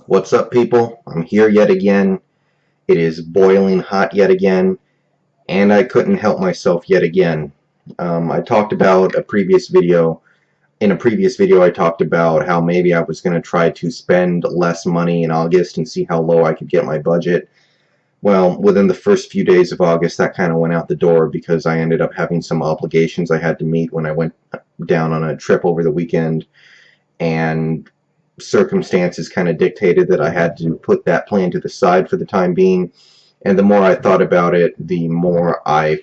What's up, people? I'm here yet again. It is boiling hot yet again, and I couldn't help myself yet again. I talked about a previous video. In a previous video, I talked about how maybe I was going to try to spend less money in August and see how low I could get my budget. Well, within the first few days of August, that kind of went out the door because I ended up having some obligations I had to meet when I went down on a trip over the weekend, and circumstances kind of dictated that I had to put that plan to the side for the time being. And the more I thought about it, the more I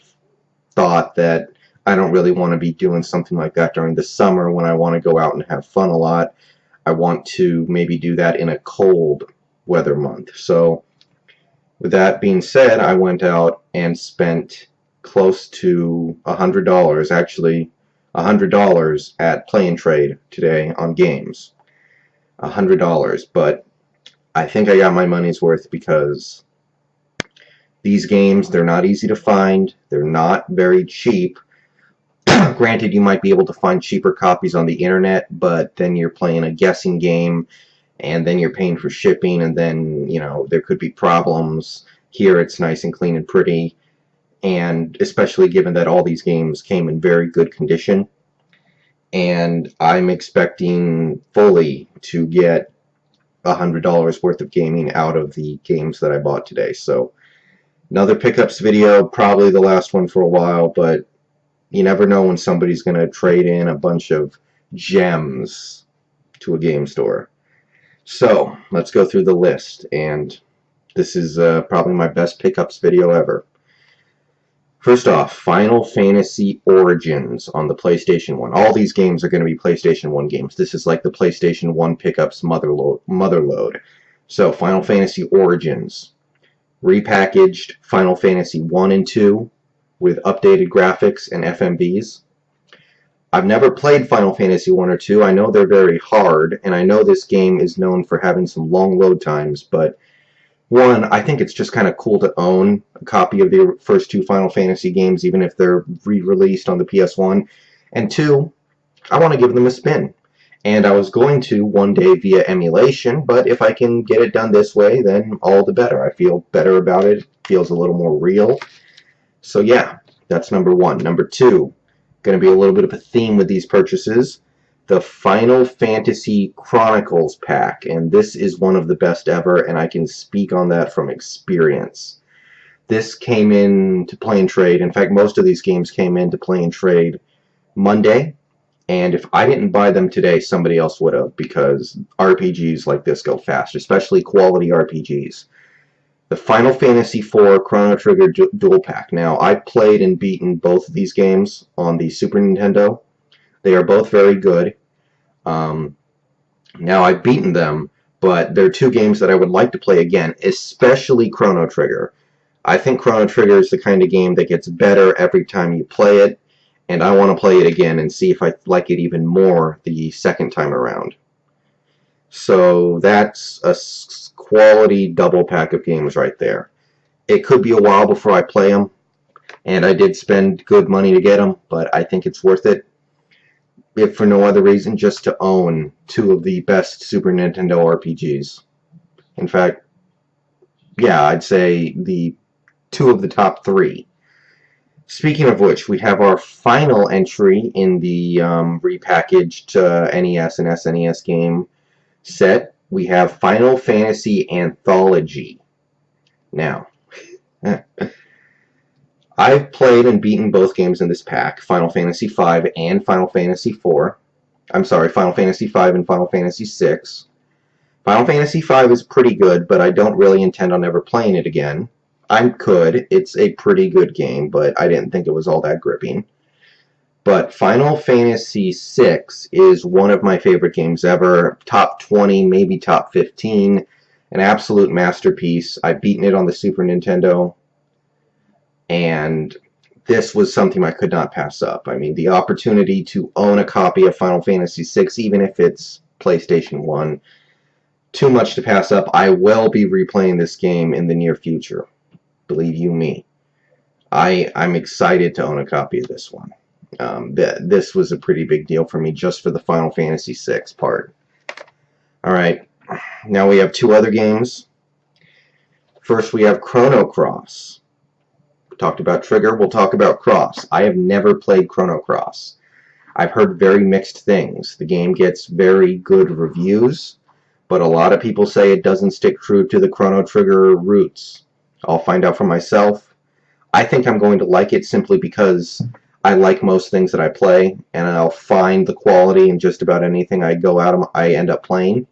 thought that I don't really want to be doing something like that during the summer when I want to go out and have fun a lot. I want to maybe do that in a cold weather month. So with that being said, I went out and spent close to $100, actually $100 at Play and Trade today on games. $100, but I think I got my money's worth because these games, they're not easy to find, they're not very cheap. Granted, you might be able to find cheaper copies on the internet, but then you're playing a guessing game, and then you're paying for shipping, and then, you know, there could be problems. Here it's nice and clean and pretty, and especially given that all these games came in very good condition. And I'm expecting fully to get $100 worth of gaming out of the games that I bought today. So another pickups video, probably the last one for a while, but you never know when somebody's going to trade in a bunch of gems to a game store. So let's go through the list, and this is probably my best pickups video ever. First off, Final Fantasy Origins on the PlayStation 1. All these games are going to be PlayStation 1 games. This is like the PlayStation 1 pickups motherload. So, Final Fantasy Origins. Repackaged Final Fantasy 1 and 2 with updated graphics and FMVs. I've never played Final Fantasy 1 or 2. I know they're very hard, and I know this game is known for having some long load times, but one, I think it's just kind of cool to own a copy of the first two Final Fantasy games, even if they're re-released on the PS1. And two, I want to give them a spin. And I was going to one day via emulation, but if I can get it done this way, then all the better. I feel better about it. It feels a little more real. So yeah, that's number one. Number two, going to be a little bit of a theme with these purchases. The Final Fantasy Chronicles pack, and this is one of the best ever, and I can speak on that from experience. This came in to Play and Trade. In fact, most of these games came in to Play and Trade Monday, and if I didn't buy them today, somebody else would have, because RPGs like this go fast, especially quality RPGs. The Final Fantasy IV Chrono Trigger Dual Pack. Now, I played and beaten both of these games on the Super Nintendo. They are both very good. Now, I've beaten them, but they're two games that I would like to play again, especially Chrono Trigger. I think Chrono Trigger is the kind of game that gets better every time you play it, and I want to play it again and see if I like it even more the second time around. So that's a quality double pack of games right there. It could be a while before I play them, and I did spend good money to get them, but I think it's worth it. If for no other reason, just to own two of the best Super Nintendo RPGs. In fact, yeah, I'd say the two of the top three. Speaking of which, we have our final entry in the repackaged NES and SNES game set. We have Final Fantasy Anthology. Now, I've played and beaten both games in this pack, Final Fantasy V and Final Fantasy IV. I'm sorry, Final Fantasy V and Final Fantasy VI. Final Fantasy V is pretty good, but I don't really intend on ever playing it again. I could. It's a pretty good game, but I didn't think it was all that gripping. But Final Fantasy VI is one of my favorite games ever. Top 20, maybe top 15. An absolute masterpiece. I've beaten it on the Super Nintendo, and this was something I could not pass up. I mean, the opportunity to own a copy of Final Fantasy VI, even if it's PlayStation 1, too much to pass up. I will be replaying this game in the near future. Believe you me. I'm excited to own a copy of this one. This was a pretty big deal for me just for the Final Fantasy VI part. Alright, now we have two other games. First, we have Chrono Cross. We talked about Trigger, we'll talk about Cross. I have never played Chrono Cross. I've heard very mixed things. The game gets very good reviews, but a lot of people say it doesn't stick true to the Chrono Trigger roots. I'll find out for myself. I think I'm going to like it simply because I like most things that I play, and I'll find the quality in just about anything I end up playing.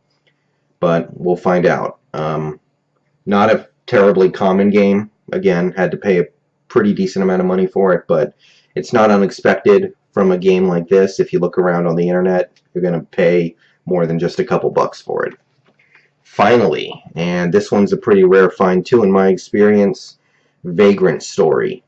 But we'll find out. Not a terribly common game. Again, had to pay a pretty decent amount of money for it, but it's not unexpected from a game like this. If you look around on the internet, you're going to pay more than just a couple bucks for it. Finally, and this one's a pretty rare find too in my experience, Vagrant Story.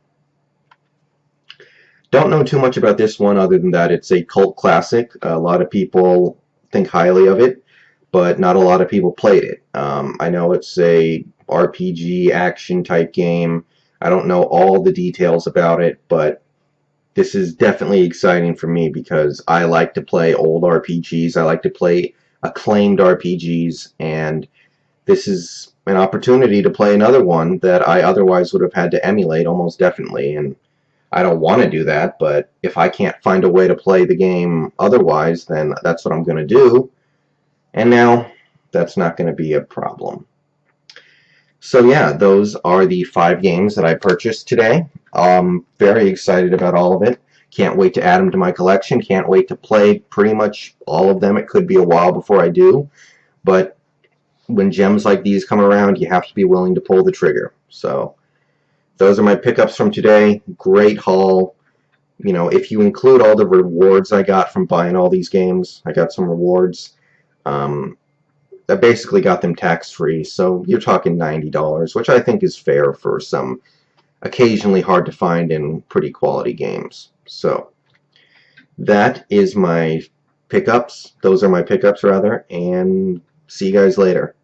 Don't know too much about this one other than that it's a cult classic. A lot of people think highly of it, but not a lot of people played it. I know it's a RPG action type game. I don't know all the details about it, but this is definitely exciting for me because I like to play old RPGs. I like to play acclaimed RPGs, and this is an opportunity to play another one that I otherwise would have had to emulate almost definitely, and I don't want to do that, but if I can't find a way to play the game otherwise, then that's what I'm going to do, and now that's not going to be a problem. So yeah, those are the 5 games that I purchased today. Very excited about all of it. Can't wait to add them to my collection. Can't wait to play pretty much all of them. It could be a while before I do, but when gems like these come around, you have to be willing to pull the trigger. So those are my pickups from today. Great haul. You know, if you include all the rewards I got from buying all these games, I got some rewards. I basically got them tax-free, so you're talking $90, which I think is fair for some occasionally hard to find and pretty quality games. So that is my pickups. Those are my pickups, rather, and see you guys later.